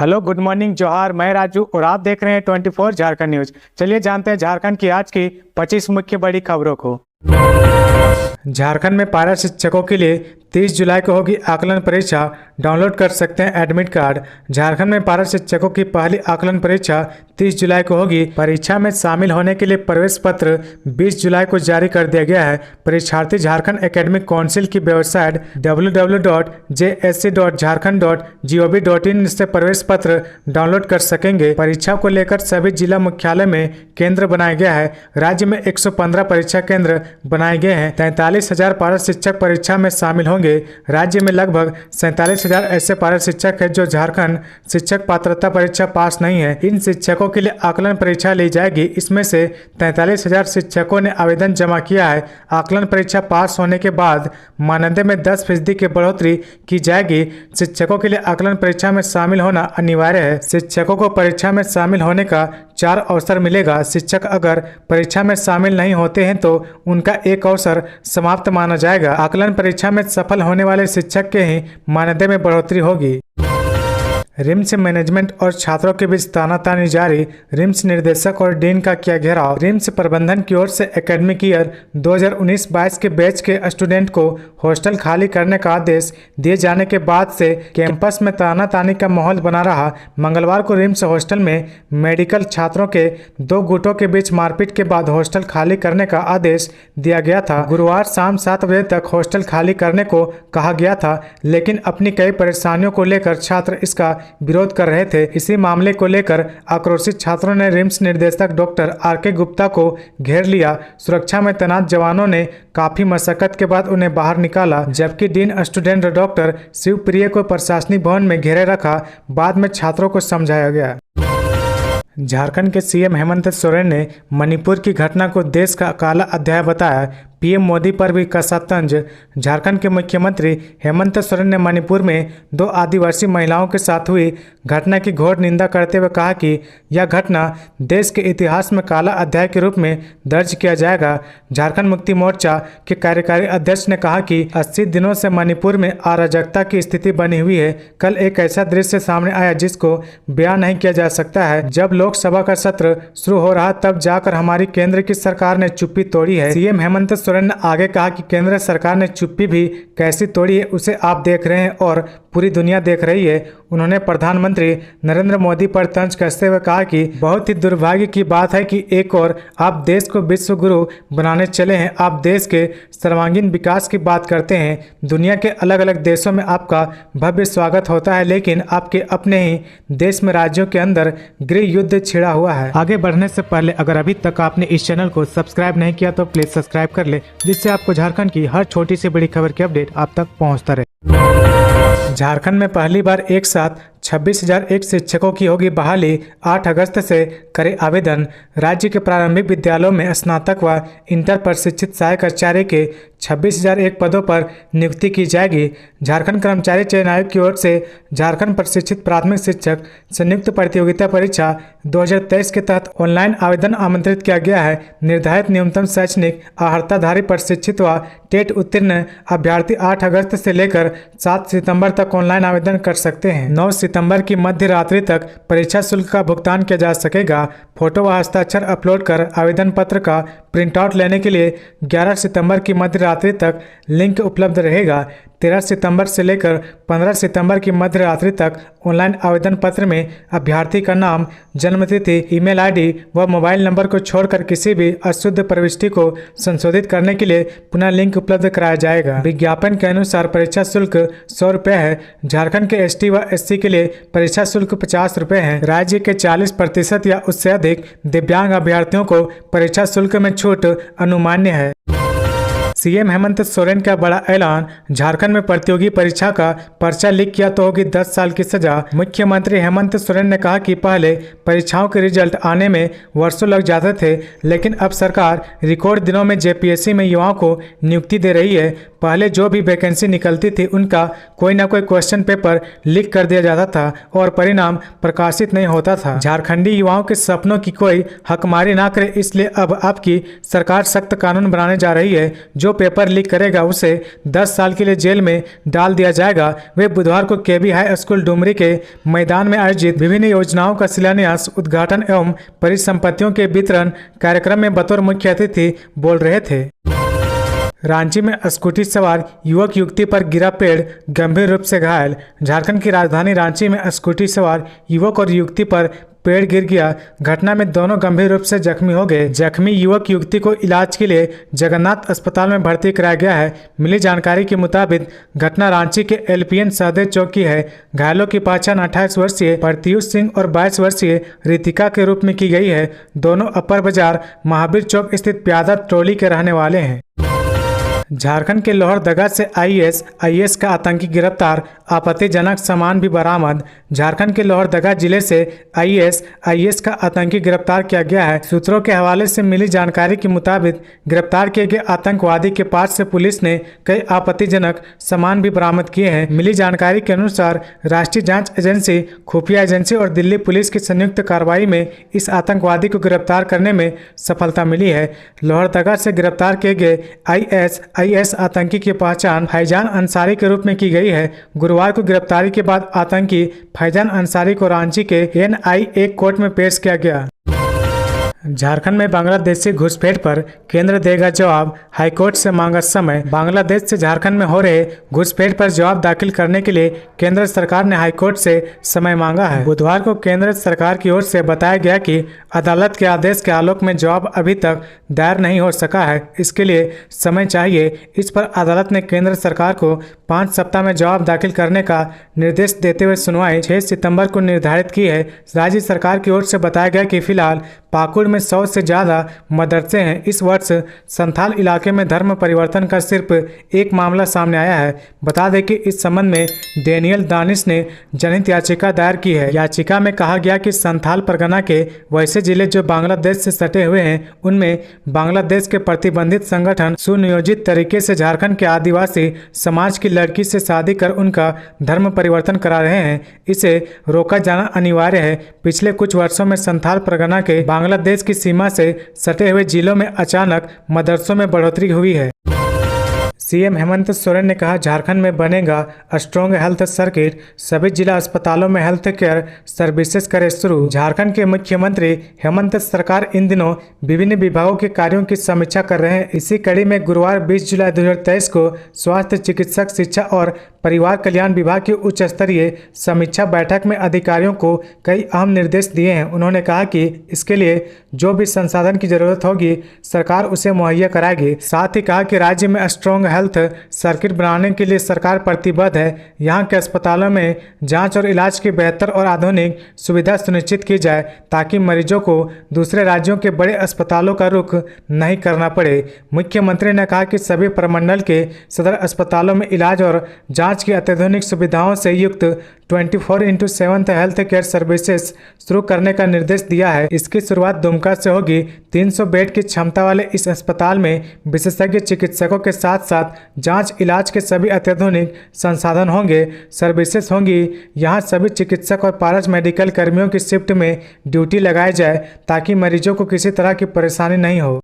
Hello, good morning, जोहार। मैं राजू और आप देख रहे हैं 24 झारखंड न्यूज। चलिए जानते हैं झारखंड की आज की 25 मुख्य बड़ी खबरों को। झारखंड में पारा शिक्षकों के लिए 30 जुलाई को होगी आकलन परीक्षा। डाउनलोड कर सकते हैं एडमिट कार्ड। झारखंड में पारा शिक्षकों की पहली आकलन परीक्षा 30 जुलाई को होगी। परीक्षा में शामिल होने के लिए प्रवेश पत्र 20 जुलाई को जारी कर दिया गया है। परीक्षार्थी झारखंड एकेडमिक काउंसिल की वेबसाइट www.jsc.jharkhand.gov.in से प्रवेश पत्र डाउनलोड कर सकेंगे। परीक्षा को लेकर सभी जिला मुख्यालय में केंद्र बनाया गया है। राज्य में 115 परीक्षा केंद्र बनाए गए हैं। 43,000 पारा शिक्षक परीक्षा में शामिल होंगे। राज्य में लगभग 47,000 ऐसे पारा शिक्षक हैं जो झारखंड शिक्षक पात्रता परीक्षा पास नहीं है। इन शिक्षकों के लिए आकलन परीक्षा ली जाएगी। इसमें से 43,000 शिक्षकों ने आवेदन जमा किया है। आकलन परीक्षा पास होने के बाद मानदेय में 10% की बढ़ोतरी की जाएगी। शिक्षकों के लिए आकलन परीक्षा में शामिल होना अनिवार्य है। शिक्षकों को परीक्षा में शामिल होने का 4 अवसर मिलेगा। शिक्षक अगर परीक्षा में शामिल नहीं होते हैं तो उनका एक अवसर समाप्त माना जाएगा। आकलन परीक्षा में सफल होने वाले शिक्षक के ही मानदेय में बढ़ोतरी होगी। रिम्स मैनेजमेंट और छात्रों के बीच तानातानी जारी। रिम्स निदेशक और डीन का किया घेराव। रिम्स प्रबंधन की ओर से एकेडमिक ईयर 2019-22 के बैच के स्टूडेंट को हॉस्टल खाली करने का आदेश दिए जाने के बाद से कैंपस में तानातानी का माहौल बना रहा। मंगलवार को रिम्स हॉस्टल में मेडिकल छात्रों के 2 गुटों के बीच मारपीट के बाद हॉस्टल खाली करने का आदेश दिया गया था। गुरुवार शाम 7 बजे तक हॉस्टल खाली करने को कहा गया था, लेकिन अपनी कई परेशानियों को लेकर छात्र इसका विरोध कर रहे थे। इसी मामले को लेकर आक्रोशित छात्रों ने रिम्स निदेशक डॉक्टर आर.के. गुप्ता को घेर लिया। सुरक्षा में तैनात जवानों ने काफी मशक्कत के बाद उन्हें बाहर निकाला, जबकि डीन स्टूडेंट डॉक्टर शिवप्रिय को प्रशासनिक भवन में घेरे रखा। बाद में छात्रों को समझाया गया। झारखंड के सीएम हेमंत सोरेन ने मणिपुर की घटना को देश का काला अध्याय बताया। पीएम मोदी पर भी कसा तंज। झारखंड के मुख्यमंत्री हेमंत सोरेन ने मणिपुर में 2 आदिवासी महिलाओं के साथ हुई घटना की घोर निंदा करते हुए कहा कि यह घटना देश के इतिहास में काला अध्याय के रूप में दर्ज किया जाएगा। झारखंड मुक्ति मोर्चा के कार्यकारी अध्यक्ष ने कहा कि 80 दिनों से मणिपुर में अराजकता की स्थिति बनी हुई है। कल एक ऐसा दृश्य सामने आया जिसको बयान नहीं किया जा सकता है। जब लोकसभा का सत्र शुरू हो रहा तब जाकर हमारी केंद्र की सरकार ने चुप्पी तोड़ी है। सीएम हेमंत सोरेन ने आगे कहा कि केंद्र सरकार ने चुप्पी भी कैसी तोड़ी है उसे आप देख रहे हैं और पूरी दुनिया देख रही है। उन्होंने प्रधानमंत्री नरेंद्र मोदी पर तंज कसते हुए कहा कि बहुत ही दुर्भाग्य की बात है कि एक और आप देश को विश्व गुरु बनाने चले हैं। आप देश के सर्वांगीण विकास की बात करते हैं। दुनिया के अलग अलग देशों में आपका भव्य स्वागत होता है, लेकिन आपके अपने ही देश में राज्यों के अंदर गृह युद्ध छिड़ा हुआ है। आगे बढ़ने से पहले अगर अभी तक आपने इस चैनल को सब्सक्राइब नहीं किया तो प्लीज सब्सक्राइब कर ले, जिससे आपको झारखंड की हर छोटी से बड़ी खबर की अपडेट आप तक पहुंचता रहे। झारखंड में पहली बार एक साथ 26,001 शिक्षकों की होगी बहाली। 8 अगस्त से करे आवेदन। राज्य के प्रारंभिक विद्यालयों में स्नातक व इंटर प्रशिक्षित सहायक आचार्य के 26,001 पदों पर नियुक्ति की जाएगी। झारखंड कर्मचारी चयन आयोग की ओर से झारखंड प्रशिक्षित प्राथमिक शिक्षक संयुक्त प्रतियोगिता परीक्षा 2023 के तहत ऑनलाइन आवेदन आमंत्रित किया गया है। निर्धारित न्यूनतम शैक्षणिक अर्हताधारी प्रशिक्षित व टेट उत्तीर्ण अभ्यर्थी 8 अगस्त से लेकर 7 सितंबर तक ऑनलाइन आवेदन कर सकते हैं। 9 सितंबर की मध्य रात्रि तक परीक्षा शुल्क का भुगतान किया जा सकेगा। फोटो व हस्ताक्षर अपलोड कर आवेदन पत्र का प्रिंट आउट लेने के लिए 11 सितंबर की मध्य रात्रि तक लिंक उपलब्ध रहेगा। 13 सितंबर से लेकर 15 सितंबर की मध्य रात्रि तक ऑनलाइन आवेदन पत्र में अभ्यर्थी का नाम, जन्मतिथि, ईमेल आईडी व मोबाइल नंबर को छोड़कर किसी भी अशुद्ध प्रविष्टि को संशोधित करने के लिए पुनः लिंक उपलब्ध कराया जाएगा। विज्ञापन के अनुसार परीक्षा शुल्क 100 रुपये है। झारखंड के एसटी व एससी के लिए परीक्षा शुल्क 50 रुपये है। राज्य के 40% या उससे अधिक दिव्यांग अभ्यर्थियों को परीक्षा शुल्क में छूट अनुमान्य है। सीएम हेमंत सोरेन का बड़ा ऐलान। झारखंड में प्रतियोगी परीक्षा का पर्चा लीक किया तो होगी 10 साल की सजा। मुख्यमंत्री हेमंत सोरेन ने कहा कि पहले परीक्षाओं के रिजल्ट आने में वर्षों लग जाते थे, लेकिन अब सरकार रिकॉर्ड दिनों में जेपीएससी में युवाओं को नियुक्ति दे रही है। पहले जो भी वैकेंसी निकलती थी उनका कोई ना कोई क्वेश्चन पेपर लीक कर दिया जाता था और परिणाम प्रकाशित नहीं होता था। झारखंडी युवाओं के सपनों की कोई हकमारी ना करे, इसलिए अब आपकी सरकार सख्त कानून बनाने जा रही है जो जो पेपर लीक करेगा उसे 10 साल के लिए जेल में डाल दिया जाएगा। वे बुधवार को केबी हाई स्कूल डुमरी के मैदान में आयोजित विभिन्न योजनाओं का शिलान्यास, उद्घाटन एवं परिसंपत्तियों के वितरण कार्यक्रम में बतौर मुख्य अतिथि बोल रहे थे। रांची में स्कूटी सवार युवक युवती पर गिरा पेड़, गंभीर रूप से घायल। झारखंड की राजधानी रांची में स्कूटी सवार युवक और युवती पर पेड़ गिर गया। घटना में दोनों गंभीर रूप से जख्मी हो गए। जख्मी युवक युवती को इलाज के लिए जगन्नाथ अस्पताल में भर्ती कराया गया है। मिली जानकारी के मुताबिक घटना रांची के एलपीएन सहदेव चौक की है। घायलों की पहचान 28 वर्षीय प्रत्युष सिंह और 22 वर्षीय रितिका के रूप में की गई है। दोनों अपर बाजार महावीर चौक स्थित प्यादा टोली के रहने वाले हैं। झारखंड के लोहरदगा से आईएस का आतंकी गिरफ्तार, आपत्तिजनक सामान भी बरामद। झारखंड के लोहरदगा जिले से आईएस का आतंकी गिरफ्तार किया गया है। सूत्रों के हवाले से मिली जानकारी के मुताबिक गिरफ्तार किए गए आतंकवादी के पास से पुलिस ने कई आपत्तिजनक सामान भी बरामद किए हैं। मिली जानकारी के अनुसार राष्ट्रीय जांच एजेंसी, खुफिया एजेंसी और दिल्ली पुलिस की संयुक्त कार्रवाई में इस आतंकवादी को गिरफ्तार करने में सफलता मिली है। लोहरदगा से गिरफ्तार किए गए आईएस आतंकी की पहचान फैजान अंसारी के रूप में की गई है। गुरुवार को गिरफ्तारी के बाद आतंकी फैजान अंसारी को रांची के एनआईए कोर्ट में पेश किया गया। झारखंड में बांग्लादेशी घुसपैठ पर केंद्र देगा जवाब, हाईकोर्ट से मांगा समय। बांग्लादेश से झारखंड में हो रहे घुसपैठ पर जवाब दाखिल करने के लिए केंद्र सरकार ने हाईकोर्ट से समय मांगा है। बुधवार को केंद्र सरकार की ओर से बताया गया कि अदालत के आदेश के आलोक में जवाब अभी तक दायर नहीं हो सका है, इसके लिए समय चाहिए। इस पर अदालत ने केंद्र सरकार को 5 सप्ताह में जवाब दाखिल करने का निर्देश देते हुए सुनवाई 6 सितंबर को निर्धारित की है। राज्य सरकार की ओर से बताया गया कि फिलहाल पाकुड़ में 100 से ज़्यादा मदरसे हैं। इस वर्ष संथाल इलाके में धर्म परिवर्तन का सिर्फ एक मामला सामने आया है। बता दें कि इस संबंध में डेनियल दानिश ने जनहित याचिका दायर की है। याचिका में कहा गया कि संथाल परगना के वैसे जिले जो बांग्लादेश से सटे हुए हैं, उनमें बांग्लादेश के प्रतिबंधित संगठन सुनियोजित तरीके से झारखंड के आदिवासी समाज की लड़की से शादी कर उनका धर्म परिवर्तन करा रहे हैं। इसे रोका जाना अनिवार्य है। पिछले कुछ वर्षों में संथाल परगना के बांग्लादेश की सीमा से सटे हुए जिलों में अचानक मदरसों में बढ़ोतरी हुई है। सीएम हेमंत सोरेन ने कहा, झारखंड में बनेगा स्ट्रॉन्ग हेल्थ सर्किट, सभी जिला अस्पतालों में हेल्थ केयर सर्विसेज करे शुरू। झारखंड के मुख्यमंत्री हेमंत सरकार इन दिनों विभिन्न विभागों के कार्यों की समीक्षा कर रहे हैं। इसी कड़ी में गुरुवार 20 जुलाई 2023 को स्वास्थ्य, चिकित्सक, शिक्षा और परिवार कल्याण विभाग की उच्च स्तरीय समीक्षा बैठक में अधिकारियों को कई अहम निर्देश दिए हैं। उन्होंने कहा कि इसके लिए जो भी संसाधन की जरूरत होगी सरकार उसे मुहैया कराएगी। साथ ही कहा कि राज्य में स्ट्रॉन्ग हेल्थ सर्किट बनाने के लिए सरकार प्रतिबद्ध है। यहाँ के अस्पतालों में जांच और इलाज की बेहतर और आधुनिक सुविधा सुनिश्चित की जाए ताकि मरीजों को दूसरे राज्यों के बड़े अस्पतालों का रुख नहीं करना पड़े। मुख्यमंत्री ने कहा कि सभी प्रमंडल के सदर अस्पतालों में इलाज और जांच की अत्याधुनिक सुविधाओं से युक्त 24/7 हेल्थ केयर सर्विसेज शुरू करने का निर्देश दिया है। इसकी शुरुआत दुमका से होगी। 300 बेड की क्षमता वाले इस अस्पताल में विशेषज्ञ चिकित्सकों के साथ साथ जांच इलाज के सभी अत्याधुनिक संसाधन होंगे, सर्विसेज होंगी। यहाँ सभी चिकित्सक और पारस मेडिकल कर्मियों की शिफ्ट में ड्यूटी लगाई जाए ताकि मरीजों को किसी तरह की परेशानी नहीं हो।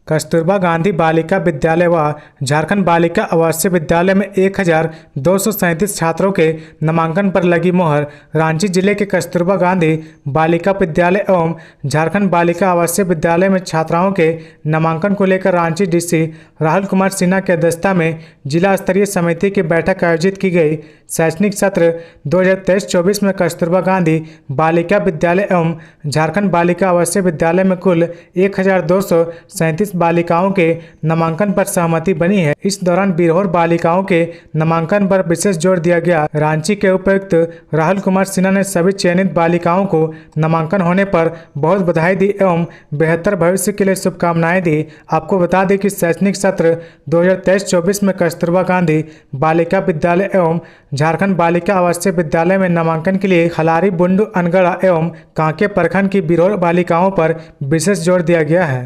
कस्तूरबा गांधी बालिका विद्यालय व झारखंड बालिका आवासीय विद्यालय में 1237 छात्रों के नामांकन पर लगी मोहर। रांची जिले के कस्तूरबा गांधी बालिका विद्यालय एवं झारखंड बालिका आवासीय विद्यालय में छात्राओं के नामांकन को लेकर रांची डीसी राहुल कुमार सिन्हा की अध्यक्षता में जिला स्तरीय समिति की बैठक आयोजित की गई। शैक्षणिक सत्र 2023-24 में कस्तूरबा गांधी बालिका विद्यालय एवं झारखंड बालिका आवासीय विद्यालय में कुल 1237 बालिकाओं के नामांकन पर सहमति बनी है। इस दौरान बिरहोर बालिकाओं के नामांकन पर विशेष जोर दिया गया। रांची के उपायुक्त राहुल कुमार सिन्हा ने सभी चयनित बालिकाओं को नामांकन होने पर बहुत बधाई दी एवं बेहतर भविष्य के लिए शुभकामनाएं दी। आपको बता दें कि शैक्षणिक सत्र 2023-24 में कस्तूरबा गांधी बालिका विद्यालय एवं झारखंड बालिका आवासीय विद्यालय में नामांकन के लिए खलारी, बुंडू, अनगढ़ा एवं कांके प्रखंड की बिरहोर बालिकाओं पर विशेष जोर दिया गया है।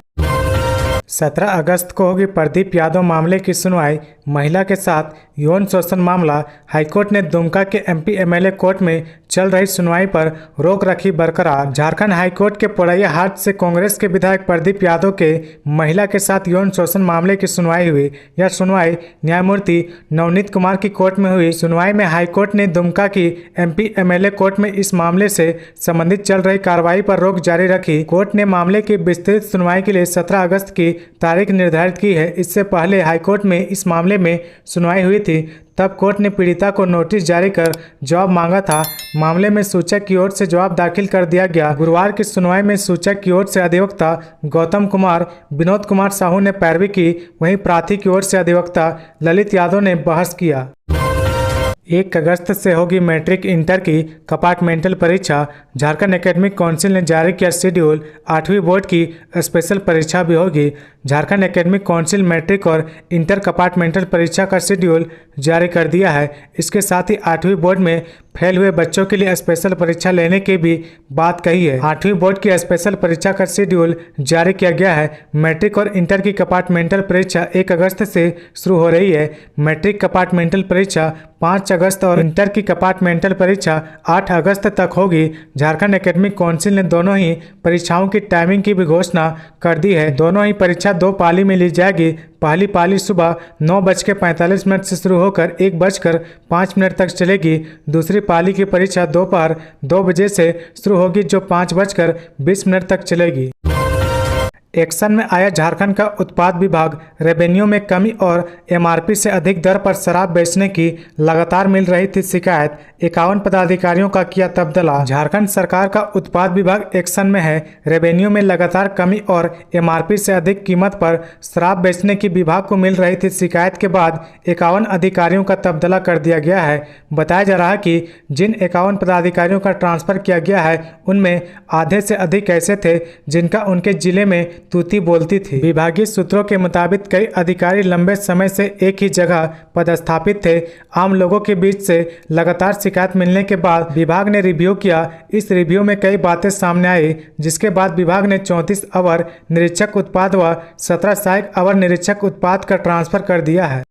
17 अगस्त को होगी प्रदीप यादव मामले की सुनवाई। महिला के साथ यौन शोषण मामला। हाईकोर्ट ने दुमका के एमपी एमएलए कोर्ट में चल रही सुनवाई पर रोक रखी बरकरार। झारखंड हाईकोर्ट के पोड़ैया हाट से कांग्रेस के विधायक प्रदीप यादव के महिला के साथ यौन शोषण मामले की सुनवाई हुई। यह सुनवाई न्यायमूर्ति नवनीत कुमार की कोर्ट में हुई। सुनवाई में हाईकोर्ट ने दुमका की एमपी एमएलए कोर्ट में इस मामले से संबंधित चल रही कार्रवाई पर रोक जारी रखी। कोर्ट ने मामले की विस्तृत सुनवाई के लिए 17 अगस्त की तारीख निर्धारित की है। इससे पहले हाईकोर्ट में इस मामले में सुनवाई हुई थी, तब कोर्ट ने पीड़िता को नोटिस जारी कर जवाब मांगा था। मामले में सूचक की ओर से जवाब दाखिल कर दिया गया। गुरुवार की सुनवाई में सूचक की ओर से अधिवक्ता गौतम कुमार, विनोद कुमार साहू ने पैरवी की, वहीं प्रार्थी की ओर से अधिवक्ता ललित यादव ने बहस किया। 1 अगस्त से होगी मैट्रिक इंटर की कंपार्टमेंटल परीक्षा। झारखंड एकेडमिक काउंसिल ने जारी किया शेड्यूल। 8वीं बोर्ड की स्पेशल परीक्षा भी होगी। झारखंड एकेडमिक काउंसिल मैट्रिक और इंटर कंपार्टमेंटल परीक्षा का शेड्यूल जारी कर दिया है। इसके साथ ही 8वीं बोर्ड में फेल हुए बच्चों के लिए स्पेशल परीक्षा लेने की भी बात कही है। 8वीं बोर्ड की स्पेशल परीक्षा का शेड्यूल जारी किया गया है। मैट्रिक और इंटर की कंपार्टमेंटल परीक्षा 1 अगस्त से शुरू हो रही है। मैट्रिक कंपार्टमेंटल परीक्षा 5 अगस्त और इंटर की कंपार्टमेंटल परीक्षा 8 अगस्त तक होगी। झारखंड एकेडमिक काउंसिल ने दोनों ही परीक्षाओं की टाइमिंग की भी घोषणा कर दी है। दोनों ही परीक्षा 2 पाली में ली जाएगी। पहली पाली सुबह 9:45 से शुरू होकर 1:05 तक चलेगी। दूसरी पाली की परीक्षा दोपहर 2 बजे से शुरू होगी, जो 5:20 तक चलेगी। एक्शन में आया झारखंड का उत्पाद विभाग। रेवेन्यू में कमी और एमआरपी से अधिक दर पर शराब बेचने की लगातार मिल रही थी शिकायत। 51 पदाधिकारियों का किया तबादला। झारखंड सरकार का उत्पाद विभाग एक्शन में है। रेवेन्यू में लगातार कमी और एमआरपी से अधिक कीमत पर शराब बेचने की विभाग को मिल रही थी शिकायत के बाद 51 अधिकारियों का तबादला कर दिया गया है। बताया जा रहा है कि जिन 51 पदाधिकारियों का ट्रांसफर किया गया है, उनमें आधे से अधिक ऐसे थे जिनका उनके जिले में तूती बोलती थी। विभागीय सूत्रों के मुताबिक कई अधिकारी लंबे समय से एक ही जगह पदस्थापित थे। आम लोगों के बीच से लगातार शिकायत मिलने के बाद विभाग ने रिव्यू किया। इस रिव्यू में कई बातें सामने आई, जिसके बाद विभाग ने 34 अवर निरीक्षक उत्पाद व 17 सहायक अवर निरीक्षक उत्पाद का ट्रांसफर कर दिया है।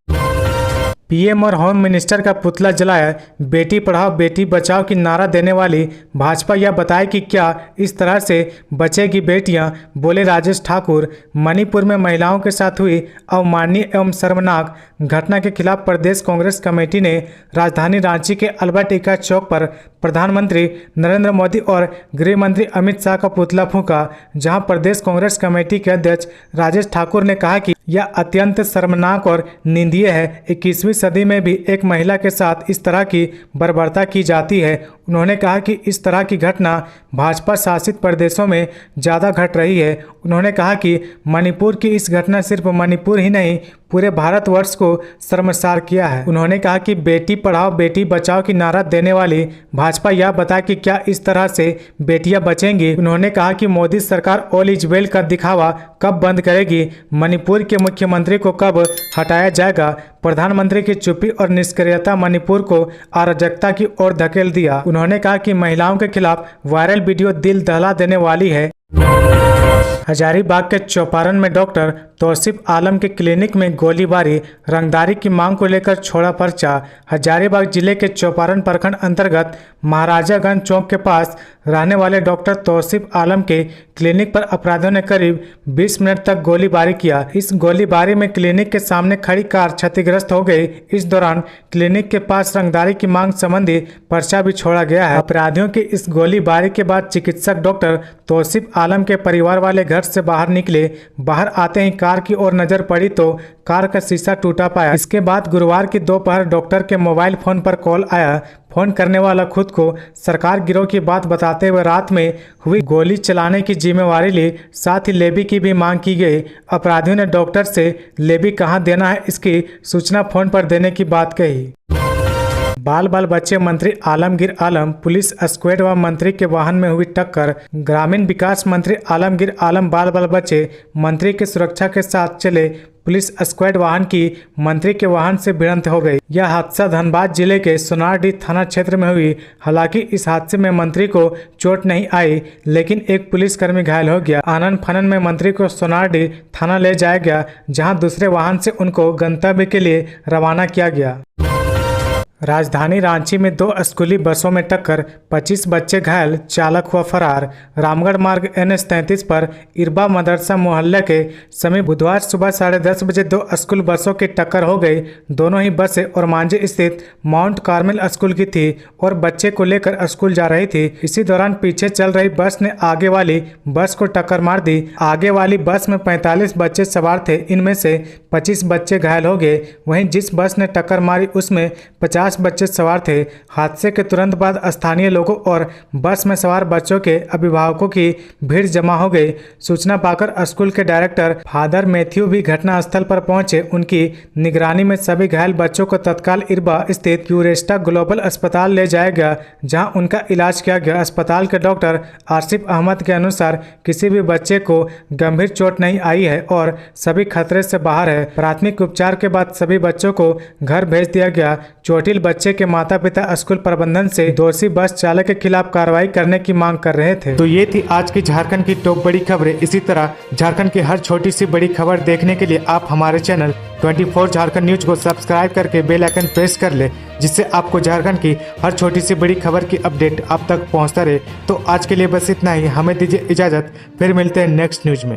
पीएम और होम मिनिस्टर का पुतला जलाया। बेटी पढ़ाओ बेटी बचाओ की नारा देने वाली भाजपा यह बताए कि क्या इस तरह से बचेगी बेटियां, बोले राजेश ठाकुर। मणिपुर में महिलाओं के साथ हुई अवमाननीय एवं शर्मनाक घटना के खिलाफ प्रदेश कांग्रेस कमेटी ने राजधानी रांची के अल्बर्ट एक्का चौक पर प्रधानमंत्री नरेंद्र मोदी और गृह मंत्री अमित शाह का पुतला फूंका, जहां प्रदेश कांग्रेस कमेटी के अध्यक्ष राजेश ठाकुर ने कहा कि यह अत्यंत शर्मनाक और निंदनीय है। 21वीं सदी में भी एक महिला के साथ इस तरह की बर्बरता की जाती है। उन्होंने कहा कि इस तरह की घटना भाजपा शासित प्रदेशों में ज़्यादा घट रही है। उन्होंने कहा कि मणिपुर की इस घटना सिर्फ मणिपुर ही नहीं, पूरे भारतवर्ष को शर्मसार किया है। उन्होंने कहा कि बेटी पढ़ाओ बेटी बचाओ की नारा देने वाली भाजपा यह बताए कि क्या इस तरह से बेटियां बचेंगी। उन्होंने कहा कि मोदी सरकार ऑल इज वेल का दिखावा कब बंद करेगी, मणिपुर के मुख्यमंत्री को कब हटाया जाएगा। प्रधानमंत्री की चुप्पी और निष्क्रियता मणिपुर को अराजकता की ओर धकेल दिया। उन्होंने कहा कि महिलाओं के खिलाफ वायरल वीडियो दिल दहला देने वाली है। हजारीबाग के चौपारण में डॉक्टर तौसीफ आलम के क्लिनिक में गोलीबारी, रंगदारी की मांग को लेकर छोड़ा पर्चा। हजारीबाग जिले के चौपारण प्रखंड अंतर्गत महाराजागंज चौक के पास रहने वाले डॉक्टर तौसीफ आलम के क्लिनिक पर अपराधियों ने करीब 20 मिनट तक गोलीबारी किया। इस गोलीबारी में क्लिनिक के सामने खड़ी कार क्षतिग्रस्त हो गई। इस दौरान क्लिनिक के पास रंगदारी की मांग संबंधी पर्चा भी छोड़ा गया है। अपराधियों की इस गोलीबारी के बाद चिकित्सक डॉक्टर तौसीफ आलम के परिवार वाले घर से बाहर निकले। बाहर आते ही कार की ओर नजर पड़ी तो कार का शीशा टूटा पाया। इसके बाद गुरुवार की दोपहर डॉक्टर के मोबाइल फोन पर कॉल आया। फोन करने वाला खुद को सरकार गिरोह की बात बताते हुए रात में हुई गोली चलाने की जिम्मेवारी ली, साथ ही लेबी की भी मांग की गई। अपराधियों ने डॉक्टर से लेबी कहां देना है इसकी सूचना फोन पर देने की बात कही। बाल बच्चे मंत्री आलमगीर आलम पुलिस स्क्वाड व मंत्री के वाहन में हुई टक्कर। ग्रामीण विकास मंत्री आलमगीर आलम बाल बच्चे मंत्री की सुरक्षा के साथ चले पुलिस स्क्वाड वाहन की मंत्री के वाहन से भिड़ंत हो गई। यह हादसा धनबाद जिले के सोनारडीह थाना क्षेत्र में हुई। हालांकि इस हादसे में मंत्री को चोट नहीं आई, लेकिन एक पुलिसकर्मी घायल हो गया। आनन फानन में मंत्री को सोनारडीह थाना ले जाया गया, जहां दूसरे वाहन से उनको गंतव्य के लिए रवाना किया गया। राजधानी रांची में 2 स्कूली बसों में टक्कर, 25 बच्चे घायल, चालक हुआ फरार। रामगढ़ मार्ग NH 33 पर इरबा मदरसा मोहल्ले के समीप बुधवार सुबह 10:30 बजे 2 स्कूल बसों की टक्कर हो गई। दोनों ही बसें ओरमांझी स्थित माउंट कार्मेल स्कूल की थी और बच्चे को लेकर स्कूल जा रही थी। इसी दौरान पीछे चल रही बस ने आगे वाली बस को टक्कर मार दी। आगे वाली बस में 45 बच्चे सवार थे, इनमें से 25 बच्चे घायल हो गए। वहीं जिस बस ने टक्कर मारी उसमें 50 बच्चे सवार थे। हादसे के तुरंत बाद स्थानीय लोगों और बस में सवार बच्चों के अभिभावकों की भीड़ जमा हो गई। सूचना पाकर स्कूल के डायरेक्टर फादर मैथ्यू भी घटनास्थल पर पहुंचे। उनकी निगरानी में सभी घायल बच्चों को तत्काल इरबा स्थित क्यूरेस्टा ग्लोबल अस्पताल ले जाया गया, जहां उनका इलाज किया गया। अस्पताल के डॉक्टर आसिफ अहमद के अनुसार किसी भी बच्चे को गंभीर चोट नहीं आई है और सभी खतरे से बाहर है। प्राथमिक उपचार के बाद सभी बच्चों को घर भेज दिया गया। चोटिल बच्चे के माता पिता स्कूल प्रबंधन से दोषी बस चालक के खिलाफ कार्रवाई करने की मांग कर रहे थे। तो ये थी आज की झारखंड की टॉप बड़ी खबरें। इसी तरह झारखंड की हर छोटी सी बड़ी खबर देखने के लिए आप हमारे चैनल 24 झारखंड न्यूज को सब्सक्राइब करके बेल आइकन प्रेस कर ले, जिससे आपको झारखंड की हर छोटी सी बड़ी खबर की अपडेट आप तक पहुंचता रहे। तो आज के लिए बस इतना ही। हमें दीजिए इजाजत, फिर मिलते हैं नेक्स्ट न्यूज में।